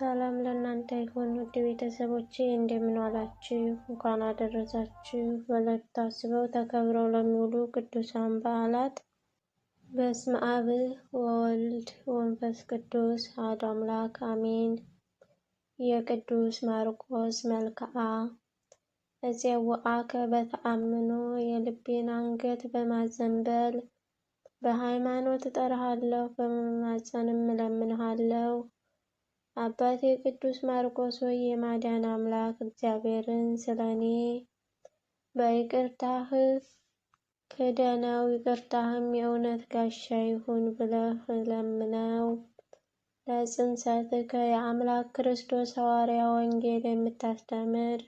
ሰላም ለእናንተ ይሁን ውድ ቤተሰቦቼ፣ እንደምን ዋላችሁ? እንኳን አደረሳችሁ። በዕለቱ ታስበው ተከብረው ለሚውሉ ቅዱሳን በዓላት በስመ አብ ወወልድ ወመንፈስ ቅዱስ አሐዱ አምላክ አሜን። የቅዱስ ማርቆስ መልክዓ እፄውዐከ በተአምኖ፣ የልቤን አንገት በማዘንበል በሃይማኖት እጠራሃለሁ፣ በመማፀንም እለምንሃለሁ። አባቴ ቅዱስ ማርቆስ ሆይ፣ የማዳን አምላክ እግዚአብሔርን ስለ እኔ በይቅርታህ ክደነው፣ ይቅርታህም የእውነት ጋሻ ይሁን ብለህ ለምነው። ለጽንሰትከ የአምላክ ክርስቶስ ሐዋርያ ወንጌል የምታስተምር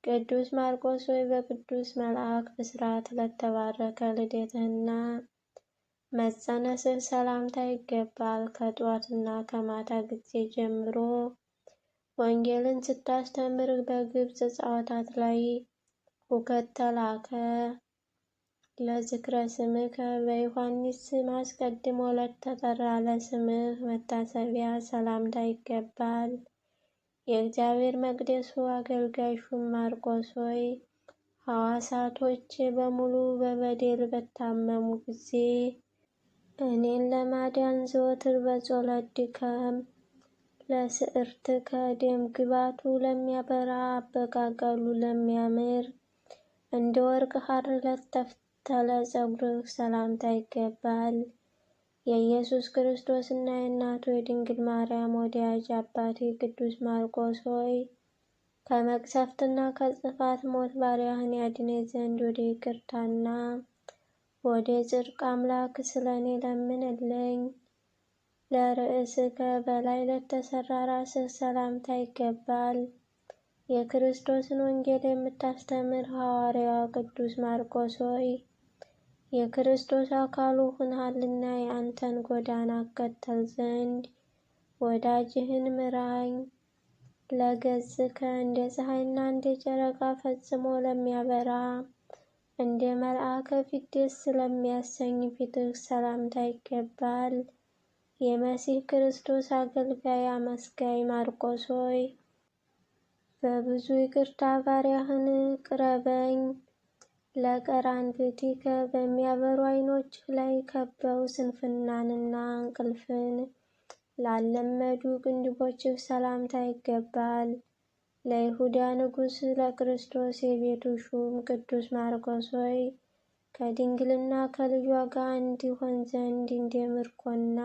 ቅዱስ ማርቆስ ሆይ፣ በቅዱስ መልአክ ብስራት ለተባረከ ልደትህና መጸነስህ ሰላምታ ይገባል። ከጧትና ከማታ ጊዜ ጀምሮ ወንጌልን ስታስተምር በግብፅ ጣዖታት ላይ ሁከት ተላከ። ለዝክረ ስምከ በዮሐንስ ስም አስቀድሞ ለተጠራ ለስምህ መታሰቢያ ሰላምታ ይገባል። የእግዚአብሔር መቅደሱ አገልጋይ ሹም ማርቆስ ሆይ፣ ሐዋሳቶች በሙሉ በበደል በታመሙ ጊዜ እኔን ለማዳን ዘወትር በጸሎት ድከም። ለስዕርትከ ደም ግባቱ ለሚያበራ አበቃቀሉ ለሚያምር እንደ ወርቅ ሐር ለተፈተለ ጸጉርህ ሰላምታ ይገባል። የኢየሱስ ክርስቶስ እና የእናቱ የድንግል ማርያም ወዳጅ አባቴ ቅዱስ ማርቆስ ሆይ፣ ከመቅሰፍትና ከጥፋት ሞት ባሪያህን ያድነኝ ዘንድ ወደ ይቅርታና ወደ ጽድቅ አምላክ ስለ እኔ ለምንልኝ። ለርእስከ በላይ ለተሰራ ራስህ ሰላምታ ይገባል። የክርስቶስን ወንጌል የምታስተምር ሐዋርያው ቅዱስ ማርቆስ ሆይ፣ የክርስቶስ አካሉ ሆነሃልና የአንተን ጎዳና እከተል ዘንድ ወዳጅህን ምራኝ። ለገጽከ እንደ ፀሐይና እንደ ጨረቃ ፈጽሞ ለሚያበራ እንደ መልአከ ፊት ደስ ስለሚያሰኝ ፊትህ ሰላምታ ይገባል። የመሲህ ክርስቶስ አገልጋይ አመስጋይ ማርቆስ ሆይ፣ በብዙ ይቅርታ ባሪያህን ቅረበኝ። ለቀራንብቲከ በሚያበሩ ዓይኖችህ ላይ ከበው ስንፍናንና እንቅልፍን ላለመዱ ቅንድቦችህ ሰላምታ ይገባል። ለይሁዳ ንጉሥ ለክርስቶስ የቤቱ ሹም ቅዱስ ማርቆስ ሆይ፣ ከድንግልና ከልጇ ጋር እንዲሆን ዘንድ እንደ ምርኮና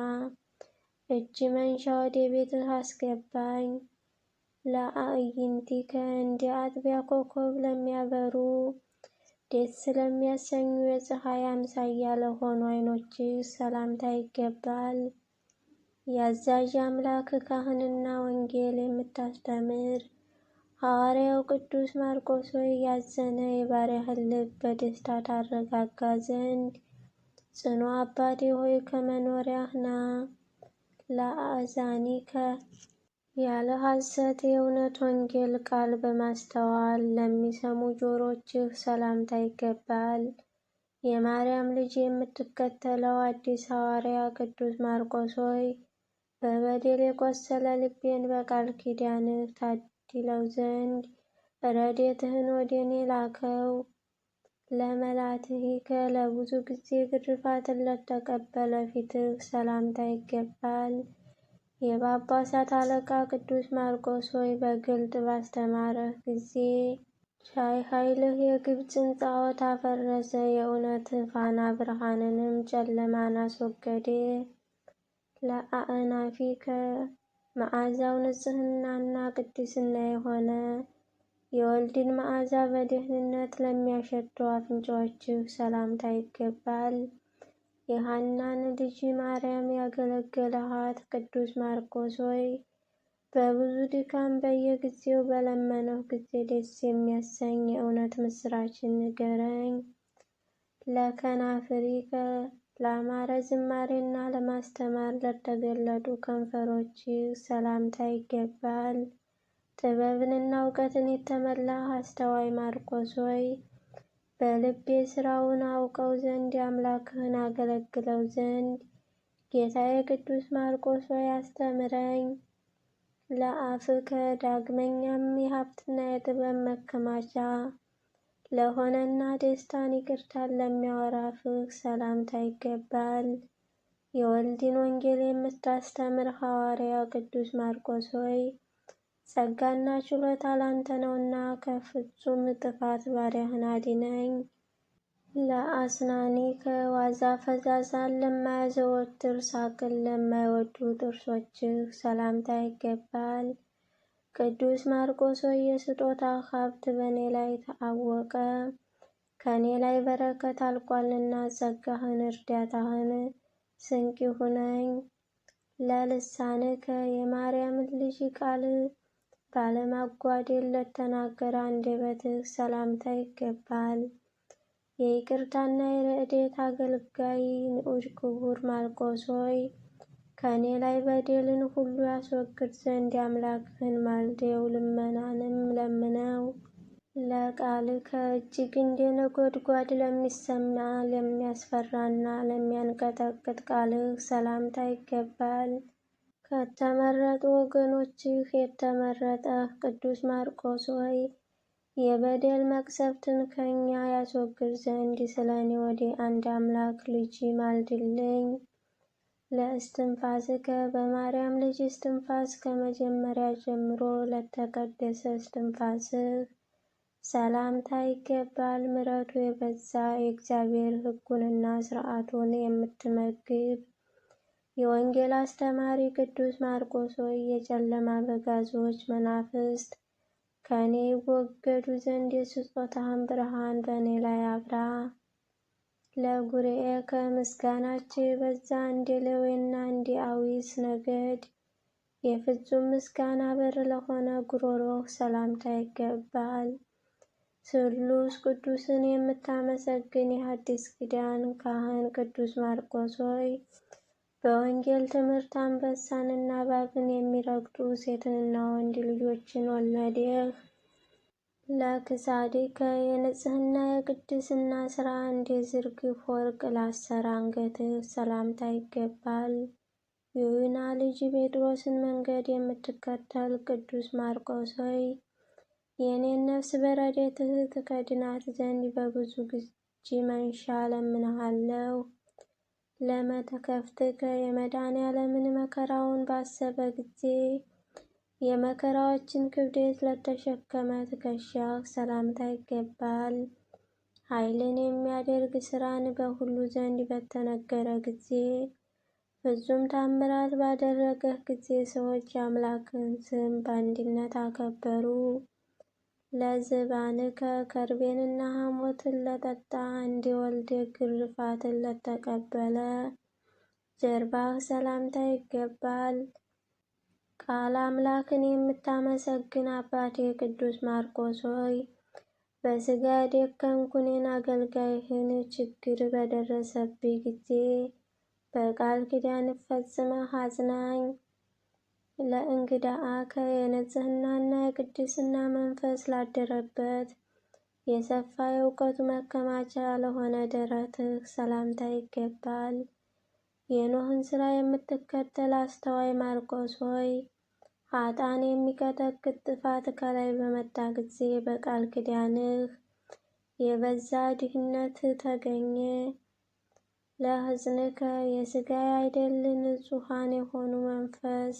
እጅ መንሻ ወደ ቤትህ አስገባኝ። ለአዕይንቲከ እንደ አጥቢያ ኮከብ ለሚያበሩ ደስ ስለሚያሰኙ የፀሐይ አምሳያ ለሆኑ ዓይኖችህ ሰላምታ ይገባል። የአዛዥ አምላክ ካህንና ወንጌል የምታስተምር ሐዋርያው ቅዱስ ማርቆስ ሆይ፣ ያዘነ የባሪያህን ልብ በደስታ ታረጋጋ ዘንድ ጽኑ አባቴ ሆይ ከመኖሪያህ ና። ለአእዛኒከ ያለ ሐሰት የእውነት ወንጌል ቃል በማስተዋል ለሚሰሙ ጆሮችህ ሰላምታ ይገባል። የማርያም ልጅ የምትከተለው አዲስ ሐዋርያ ቅዱስ ማርቆስ ሆይ፣ በበደል የቆሰለ ልቤን በቃል ኪዳንህ ታድለው ዘንድ ረድኤትህን ወደ እኔ ላከው። ለመላትሂከ ለብዙ ጊዜ ግርፋትን ለተቀበለ ፊትህ ሰላምታ ይገባል። የጳጳሳት አለቃ ቅዱስ ማርቆስ ሆይ፣ በግልጥ ባስተማረህ ጊዜ ቻይ ኃይልህ የግብፅን ጣዖት አፈረሰ፣ የእውነት ፋና ብርሃንንም ጨለማን አስወገደ። ለአእናፊከ መዓዛው ንጽሕናና ቅድስና የሆነ የወልድን መዓዛ በደህንነት ለሚያሸቱ አፍንጫዎችህ ሰላምታ ይገባል። የሐናን ልጅ ማርያም ያገለገለሃት ቅዱስ ማርቆስ ሆይ፣ በብዙ ድካም በየጊዜው በለመነው ጊዜ ደስ የሚያሰኝ የእውነት ምስራችን ንገረኝ። ለከናፍሪከ ለአማረ ዝማሬና ለማስተማር ለተገለጡ ከንፈሮችህ ሰላምታ ይገባል። ጥበብንና እውቀትን የተመላህ አስተዋይ ማርቆስ ሆይ፣ በልቤ ሥራውን አውቀው ዘንድ አምላክህን አገለግለው ዘንድ ጌታዬ ቅዱስ ማርቆስ ሆይ አስተምረኝ። ለአፍከ ዳግመኛም የሀብትና የጥበብ መከማቻ ለሆነና ደስታን ይቅርታን ለሚያወራ አፍህ ሰላምታ ይገባል። የወልድን ወንጌል የምታስተምር ሐዋርያ ቅዱስ ማርቆስ ሆይ ጸጋና ችሎታ ላንተ ነውና ከፍጹም ጥፋት ባሪያህን አድነኝ። ለአስናኒከ ዋዛ ፈዛዛን ለማያዘወትር ሳቅን ለማይወዱ ጥርሶችህ ሰላምታ ይገባል። ቅዱስ ማርቆስ ሆይ የስጦታ ሀብት በእኔ ላይ ታወቀ፣ ከእኔ ላይ በረከት አልቋልና ጸጋህን እርዳታህን ስንቅ ይሁነኝ። ለልሳንከ የማርያምን ልጅ ቃል ባለማጓደል ለተናገረ አንደበትህ ሰላምታ ይገባል። የይቅርታና የረድኤት አገልጋይ ንዑድ ክቡር ማርቆስ ሆይ ከእኔ ላይ በደልን ሁሉ ያስወግድ ዘንድ አምላክህን ማልደው ልመናንም ለምነው። ለቃልከ እጅግ እንደ ነጎድጓድ ለሚሰማ ለሚያስፈራና ለሚያንቀጠቅጥ ቃልህ ሰላምታ ይገባል። ከተመረጡ ወገኖችህ የተመረጠህ ቅዱስ ማርቆስ ሆይ የበደል መቅሰፍትን ከእኛ ያስወግድ ዘንድ ስለ እኔ ወደ አንድ አምላክ ልጅ ማልድልኝ። ለእስትንፋስከ በማርያም ልጅ እስትንፋስ ከመጀመሪያ ጀምሮ ለተቀደሰ እስትንፋስህ ሰላምታ ይገባል። ምሕረቱ የበዛ የእግዚአብሔር ሕጉንና ሥርዓቱን የምትመግብ የወንጌል አስተማሪ ቅዱስ ማርቆስ ሆይ የጨለማ አበጋዞች መናፍስት ከእኔ ይወገዱ ዘንድ የስጦታህን ብርሃን በእኔ ላይ አብራ። ለጉርኤከ ምስጋናቸው የበዛ እንደ ሌዊና እንደ አዊስ ነገድ የፍጹም ምስጋና በር ለሆነ ጉሮሮህ ሰላምታ ይገባል። ስሉስ ቅዱስን የምታመሰግን የሐዲስ ኪዳን ካህን ቅዱስ ማርቆስ ሆይ በወንጌል ትምህርት አንበሳንና እባብን የሚረግጡ ሴትንና ወንድ ልጆችን ወለድህ። ለክሳድከ የንጽሕና የቅድስና ሥራ እንደ ዝርግፍ ወርቅ ላሰረ አንገትህ ሰላምታ ይገባል። የዮና ልጅ ጴጥሮስን መንገድ የምትከተል ቅዱስ ማርቆስ ሆይ የእኔን ነፍስ በረድኤትህ ትከድናት ዘንድ በብዙ እጅ መንሻ እለምንሃለሁ። ለመተከፍትከ የመድኃኔዓለምን መከራውን ባሰበ ጊዜ የመከራዎችን ክብደት ለተሸከመ ትከሻህ ሰላምታ ይገባል። ኃይልን የሚያደርግ ሥራን በሁሉ ዘንድ በተነገረ ጊዜ ፍጹም ታምራት ባደረገህ ጊዜ ሰዎች የአምላክን ስም በአንድነት አከበሩ። ለዝባንከ ከርቤንና ሐሞትን ለጠጣ እንደ ወልደ ግርፋትን ለተቀበለ ጀርባህ ሰላምታ ይገባል። ቃል አምላክን የምታመሰግን አባቴ ቅዱስ ማርቆስ ሆይ በሥጋ የደከምኩ እኔን አገልጋይህን ችግር በደረሰብኝ ጊዜ በቃል ኪዳን ፈጽመህ አጽናኝ። ለእንግዳአከ የንጽሕናና የቅድስና መንፈስ ላደረበት የሰፋ የእውቀቱ መከማቻ ለሆነ ደረትህ ሰላምታ ይገባል። የኖህን ሥራ የምትከተል አስተዋይ ማርቆስ ሆይ ኃጥአን የሚቀጠቅጥ ጥፋት ከላይ በመጣ ጊዜ በቃል ኪዳንህ የበዛ ድህነት ተገኘ። ለሕፅንከ የሥጋ አይደል ንጹሐን የሆኑ መንፈስ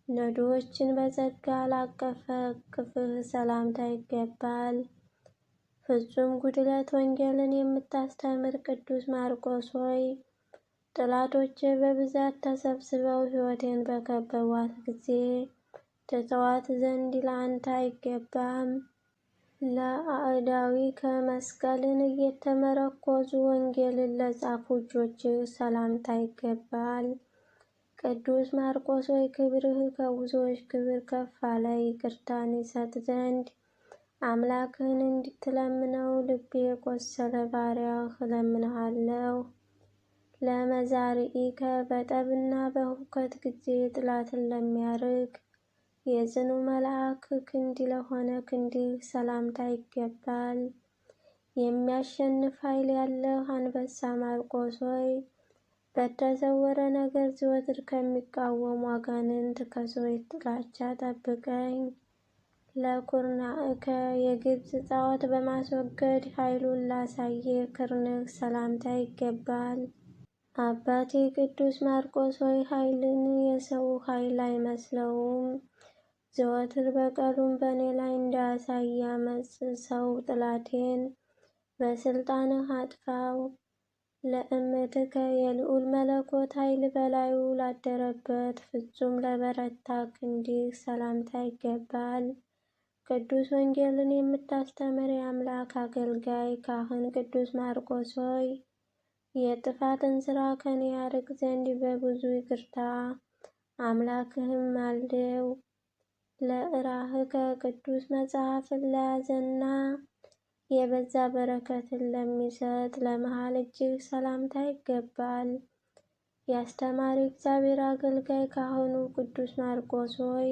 ነዶዎችን በጸጋ ላቀፈ እቅፍህ ሰላምታ ይገባል። ፍጹም ጉድለት ወንጌልን የምታስተምር ቅዱስ ማርቆስ ሆይ ጠላቶቼ በብዛት ተሰብስበው ሕይወቴን በከበቧት ጊዜ ትተዋት ዘንድ ለአንተ አይገባም። ለአእዳዊከ መስቀልን እየተመረኮዙ ወንጌልን ለጻፉ እጆችህ ሰላምታ ይገባል። ቅዱስ ማርቆስ ሆይ ክብርህ ከብዙዎች ክብር ከፍ አለ። ይቅርታን ይሰጥ ዘንድ አምላክህን እንድትለምነው ልቤ የቆሰለ ባሪያህ እለምንሃለሁ። ለመዛርኢከ በጠብና በሁከት ጊዜ ጥላትን ለሚያርቅ የጽኑ መልአክ ክንድ ለሆነ ክንድህ ሰላምታ ይገባል። የሚያሸንፍ ኃይል ያለህ አንበሳ ማርቆስ ሆይ በተሰወረ ነገር ዘወትር ከሚቃወሙ አጋንንት ከሰዎች ጥላቻ ጠብቀኝ። ለኩርናዕከ የግብፅ ጣዖት በማስወገድ ኃይሉን ላሳየ ክርንህ ሰላምታ ይገባል። አባቴ ቅዱስ ማርቆስ ሆይ ኃይልን የሰው ኃይል አይመስለውም። ዘወትር በቀሉን በእኔ ላይ እንዳያሳይ አመፅ ሰው ጥላቴን በስልጣንህ አጥፋው። ለእምትከ የልዑል መለኮት ኃይል በላዩ ላደረበት ፍጹም ለበረታ ክንድህ ሰላምታ ይገባል። ቅዱስ ወንጌልን የምታስተምር የአምላክ አገልጋይ ካህን ቅዱስ ማርቆስ ሆይ የጥፋትን ሥራ ከኔ ያርቅ ዘንድ በብዙ ይቅርታ አምላክህም ማልደው። ለእራህከ ቅዱስ መጽሐፍን ለያዘና የበዛ በረከትን ለሚሰጥ ለመሃል እጅግ ሰላምታ ይገባል። የአስተማሪ እግዚአብሔር አገልጋይ ካህኑ ቅዱስ ማርቆስ ሆይ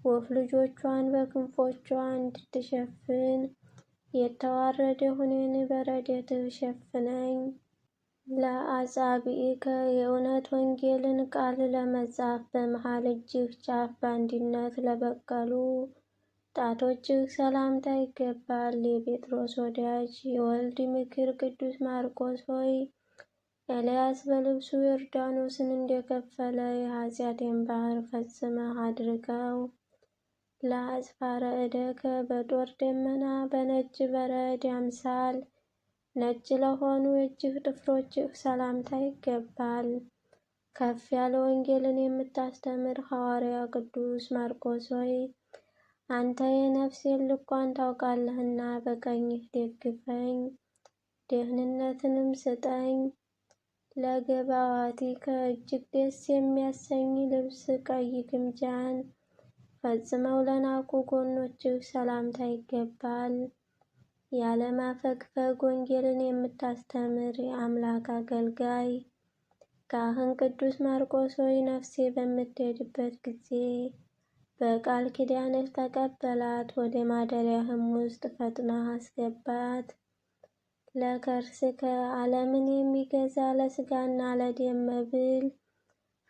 ወፍ ልጆቿን በክንፎቿ እንድትሸፍን የተዋረደ ሁኔን በረድኤትህ ሸፍነኝ። ለአጻብዒከ የእውነት ወንጌልን ቃል ለመጻፍ በመሃል እጅህ ጫፍ በአንድነት ለበቀሉ ጣቶችህ ሰላምታ ይገባል። የጴጥሮስ ወዳጅ የወልድ ምክር ቅዱስ ማርቆስ ሆይ ኤልያስ በልብሱ ዮርዳኖስን እንደከፈለ የኃጢአቴን ባህር ፈጽመህ አድርገው። ለአጽፋረ እደከ በጦር ደመና በነጭ በረድ አምሳል ነጭ ለሆኑ የእጅህ ጥፍሮችህ ሰላምታ ይገባል። ከፍ ያለ ወንጌልን የምታስተምር ሐዋርያ ቅዱስ ማርቆስ ሆይ አንተ የነፍሴን ልኳን ታውቃለህና በቀኝህ ደግፈኝ፣ ደህንነትንም ስጠኝ። ለገባዋቲከ እጅግ ደስ የሚያሰኝ ልብስ ቀይ ግምጃን ፈጽመው ለናቁ ጎኖችህ ሰላምታ ይገባል። ያለማፈግፈግ ወንጌልን የምታስተምር የአምላክ አገልጋይ ካህን ቅዱስ ማርቆስ ሆይ ነፍሴ በምትሄድበት ጊዜ በቃል ኪዳንህ ተቀበላት፣ ወደ ማደሪያህም ውስጥ ፈጥነህ አስገባት። ለከርስከ ዓለምን የሚገዛ ለሥጋና ለደም መብል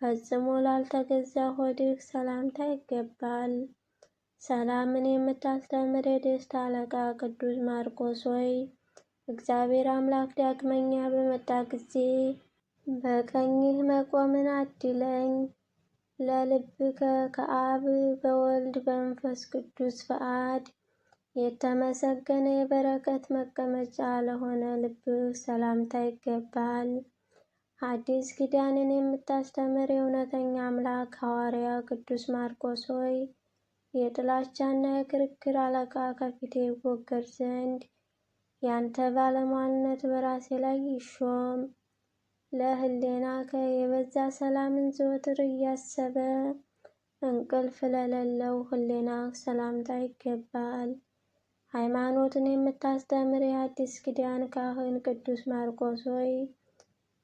ፈጽሞ ላልተገዛ ሆድህ ሰላምታ ይገባል። ሰላምን የምታስተምር የደስታ አለቃ ቅዱስ ማርቆስ ሆይ እግዚአብሔር አምላክ ዳግመኛ በመጣ ጊዜ በቀኝህ መቆምን አድለኝ። ለልብከ ከአብ በወልድ በመንፈስ ቅዱስ ፈቃድ የተመሰገነ የበረከት መቀመጫ ለሆነ ልብህ ሰላምታ ይገባል። አዲስ ኪዳንን የምታስተምር የእውነተኛ አምላክ ሐዋርያ ቅዱስ ማርቆስ ሆይ የጥላቻና የክርክር አለቃ ከፊቴ ይወገድ ዘንድ ያንተ ባለሟልነት በራሴ ላይ ይሾም። ለህሌናከ የበዛ ሰላምን ዘወትር እያሰበ እንቅልፍ ለሌለው ህሌናህ ሰላምታ ይገባል። ሃይማኖትን የምታስተምር የአዲስ ኪዳን ካህን ቅዱስ ማርቆስ ሆይ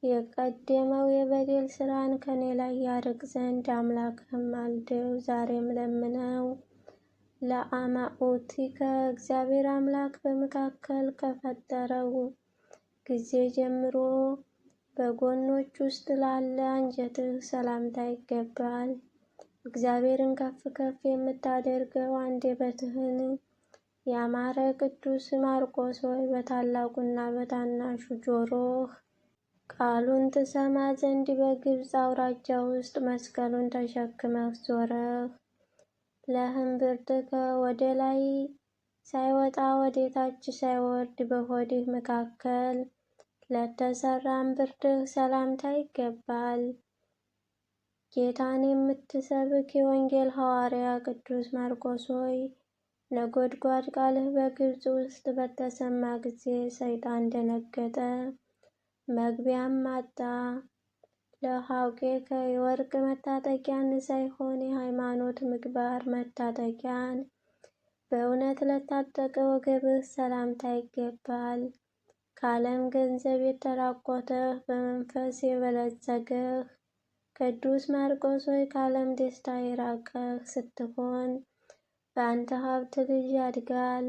የቀደመው የበደል ሥራን ከኔ ላይ ያርቅ ዘንድ አምላክህም ማልደው ዛሬም ለምነው። ለአማኦቲከ እግዚአብሔር አምላክ በመካከል ከፈጠረው ጊዜ ጀምሮ በጎኖች ውስጥ ላለ አንጀትህ ሰላምታ ይገባል። እግዚአብሔርን ከፍ ከፍ የምታደርገው አንደበትህን ያማረ ቅዱስ ማርቆስ ሆይ በታላቁና በታናሹ ጆሮህ ቃሉን ትሰማ ዘንድ በግብፅ አውራጃ ውስጥ መስቀሉን ተሸክመህ ዞረህ። ለእምብርትከ ወደ ላይ ሳይወጣ ወደ ታች ሳይወርድ በሆድህ መካከል ለተሰራ እምብርትህ ሰላምታ ይገባል። ጌታን የምትሰብክ የወንጌል ሐዋርያ ቅዱስ ማርቆስ ሆይ ነጎድጓድ ቃልህ በግብፅ ውስጥ በተሰማ ጊዜ ሰይጣን ደነገጠ፣ መግቢያም አጣ። ለሐውቄከ የወርቅ መታጠቂያን ሳይሆን የሃይማኖት ምግባር መታጠቂያን በእውነት ለታጠቀ ወገብህ ሰላምታ ይገባል። ከዓለም ገንዘብ የተራቆተህ በመንፈስ የበለጸገህ ቅዱስ ማርቆስ ሆይ ከዓለም ደስታ የራቀህ ስትሆን በአንተ ሀብት ልጅ ያድጋል።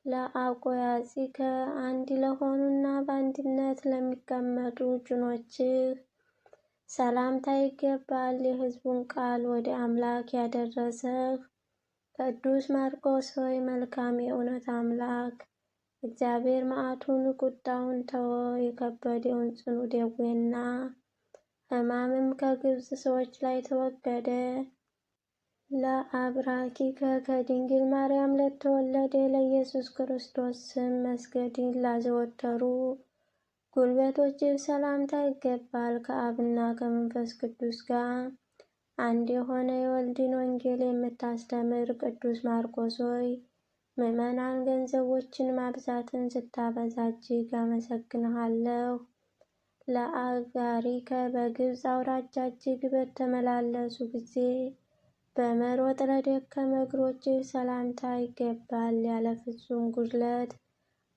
ለአቆያጺከ አንድ ለሆኑና በአንድነት ለሚቀመጡ ጭኖችህ ሰላምታ ይገባል። የሕዝቡን ቃል ወደ አምላክ ያደረሰህ ቅዱስ ማርቆስ ሆይ መልካም የእውነት አምላክ እግዚአብሔር መዓቱን ቁጣውን ተወ። የከበደውን ጽኑ ደዌና ሕማምም ከግብፅ ሰዎች ላይ ተወገደ። ለአብራኪከ ከድንግል ማርያም ለተወለደ ለኢየሱስ ክርስቶስ ስም መስገድን ላዘወተሩ ጉልበቶችህ ሰላምታ ይገባል። ከአብና ከመንፈስ ቅዱስ ጋር አንድ የሆነ የወልድን ወንጌል የምታስተምር ቅዱስ ማርቆስ ሆይ ምዕመናን ገንዘቦችን ማብዛትን ስታበዛ እጅግ አመሰግንሃለሁ። ለአጋሪከ በግብፅ አውራጃ እጅግ በተመላለሱ ጊዜ በመሮጥ ለደከመ እግሮችህ ሰላምታ ይገባል። ያለ ፍጹም ጉድለት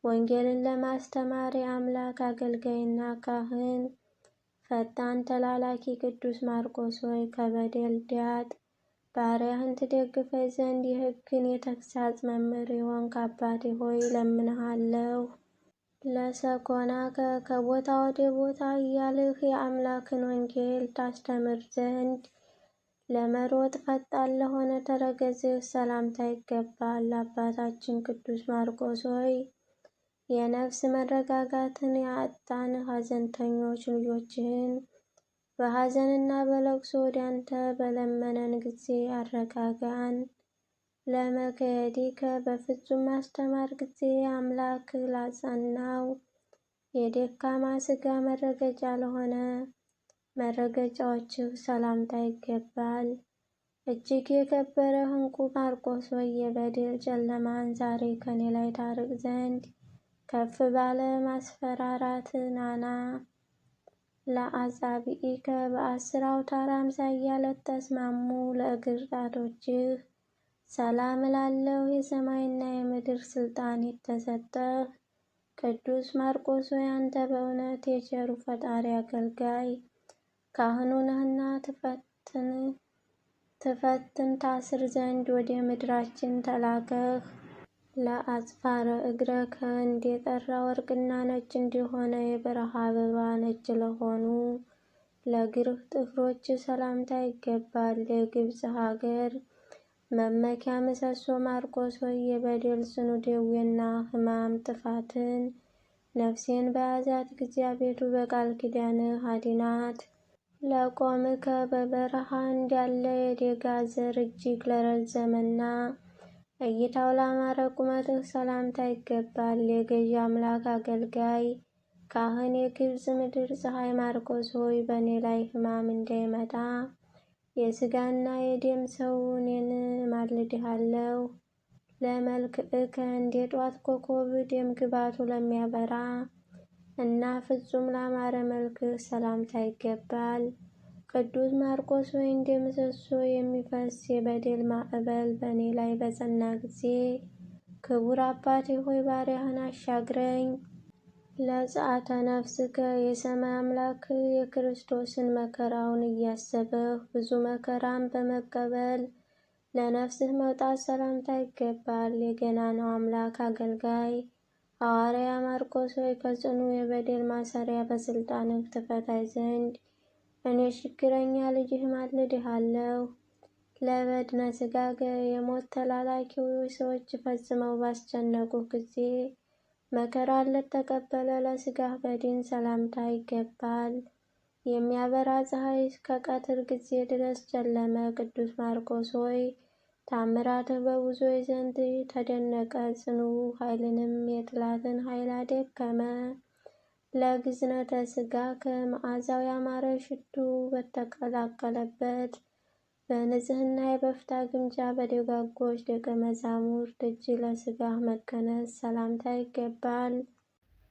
ወንጌልን ለማስተማር የአምላክ አገልጋይና ካህን ፈጣን ተላላኪ ቅዱስ ማርቆስ ሆይ ከበደል ዳጥ ባሪያህን ትደግፈኝ ዘንድ የሕግን የተግሣጽ መምህር የሆንክ አባቴ ሆይ ለምንሃለሁ። ለሰኮናከ ከቦታ ወደ ቦታ እያልህ የአምላክን ወንጌል ታስተምር ዘንድ ለመሮጥ ፈጣን ለሆነ ተረከዝህ ሰላምታ ይገባል። አባታችን ቅዱስ ማርቆስ ሆይ የነፍስ መረጋጋትን ያጣን ሐዘንተኞች ልጆችህን በሐዘንና በለቅሶ ወደ አንተ በለመነን ጊዜ አረጋጋን። ለመከየዲከ በፍጹም ማስተማር ጊዜ አምላክ ላጸናው የደካማ ሥጋ መረገጫ ለሆነ መረገጫዎችህ ሰላምታ ይገባል። እጅግ የከበረ ዕንቁ ማርቆስ ሆይ የበደል ጨለማን ዛሬ ከኔ ላይ ታርቅ ዘንድ ከፍ ባለ ማስፈራራት ናና። ለአጻብዒከ በ10 አውታር አምሳያ ለተስማሙ ለእግር ጣቶችህ ሰላም እላለሁ። የሰማይና የምድር ስልጣን የተሰጠህ ቅዱስ ማርቆስ ሆይ አንተ በእውነት የቸሩ ፈጣሪ አገልጋይ ካህኑ ነህና ትፈትን ታስር ዘንድ ወደ ምድራችን ተላከህ። ለአጽፋረ እግረከ እንደ ጠራ ወርቅና ነጭ እንዲሆነ የበረሃ አበባ ነጭ ለሆኑ ለእግርህ ጥፍሮች ሰላምታ ይገባል። የግብፅ ሀገር መመኪያ ምሰሶ ማርቆስ ሆይ የበደል ጽኑ ደዌና ሕማም ጥፋትን ነፍሴን በያዛት ጊዜ አቤቱ በቃል ኪዳንህ አድናት። ለቆምከ በበረሃ እንዳለ የደጋ ዘር እጅግ ለረዘመና እይታው ላማረ ቁመትህ ሰላምታ ይገባል። የገዢ አምላክ አገልጋይ ካህን የግብፅ ምድር ፀሐይ ማርቆስ ሆይ በእኔ ላይ ሕማም እንዳይመጣ የሥጋና የደም ሰው እኔን እማልድሃለሁ። ለመልክዕከ እንደ ጧት ኮከብ ደም ግባቱ ለሚያበራ እና ፍጹም ላማረ መልክህ ሰላምታ ይገባል። ቅዱስ ማርቆስ ሆይ እንደ ምሰሶ የሚፈስ የበደል ማዕበል በእኔ ላይ በጸና ጊዜ ክቡር አባቴ ሆይ ባሪያህን አሻግረኝ። ለጸአተ ነፍስከ የሰማይ አምላክ የክርስቶስን መከራውን እያሰበህ ብዙ መከራን በመቀበል ለነፍስህ መውጣት ሰላምታ ይገባል። የገናናው አምላክ አገልጋይ ሐዋርያ ማርቆስ ሆይ ከጽኑ የበደል ማሰሪያ በስልጣንህ ትፈታኝ ዘንድ እኔ ችግረኛ ልጅህ ማልድሃለሁ። ለበድነ ሥጋከ የሞት ተላላኪዎች ሰዎች ፈጽመው ባስጨነቁህ ጊዜ መከራን ለተቀበለ ለሥጋህ በድን ሰላምታ ይገባል። የሚያበራ ፀሐይ ከቀትር ጊዜ ድረስ ጨለመ። ቅዱስ ማርቆስ ሆይ ታምራትህ በብዙዎች ዘንድ ተደነቀ። ጽኑ ኃይልንም የጠላትን ኃይል አደከመ። ለግዝነተ ሥጋከ መዓዛው ያማረ ሽቱ በተቀላቀለበት በንጽሕና የበፍታ ግምጃ በደጋጎች ደቀ መዛሙርት እጅ ለሥጋህ መቀነስ ሰላምታ ይገባል።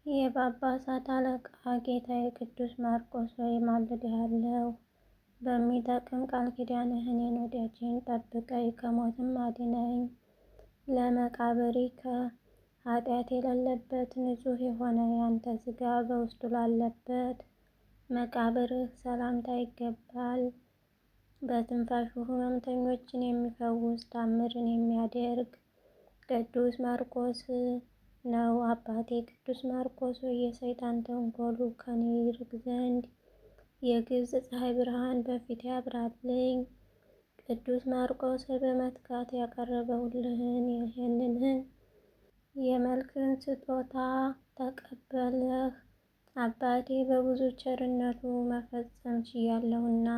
የጳጳሳት አለቃ ጌታዬ ቅዱስ ማርቆስ ሆይ ማልድሃለሁ። በሚጠቅም ቃል ኪዳንህ እኔን ወዳጄን ጠብቀኝ፣ ከሞትም አድነኝ። ለመቃብሪከ ኃጢአት የሌለበት ንጹሕ የሆነ ያንተ ሥጋ በውስጡ ላለበት መቃብርህ ሰላምታ ይገባል። በትንፋሹ ሕመምተኞችን የሚፈውስ ታምርን የሚያደርግ ቅዱስ ማርቆስ ነው። አባቴ ቅዱስ ማርቆስ ሆይ የሰይጣን ተንኮሉ ከኔ ይርቅ ዘንድ የግብፅ ፀሐይ ብርሃን በፊት ያብራልኝ። ቅዱስ ማርቆስ ሆይ በመትጋት ያቀረበውልህን ይህንን የመልክን ስጦታ ተቀበለህ። አባቴ በብዙ ቸርነቱ መፈጸም ችያለሁና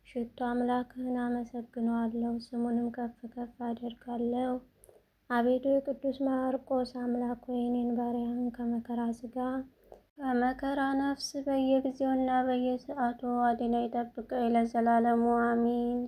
ሽቶ አምላክህን አመሰግነዋለሁ፣ ስሙንም ከፍ ከፍ አደርጋለሁ። አቤቱ የቅዱስ ማርቆስ አምላክ ሆይ እኔን ባሪያህን ከመከራ ሥጋ ከመከራ ነፍስ በየጊዜውና በየሰዓቱ አድነኝ ጠብቀኝ ለዘላለሙ አሜን።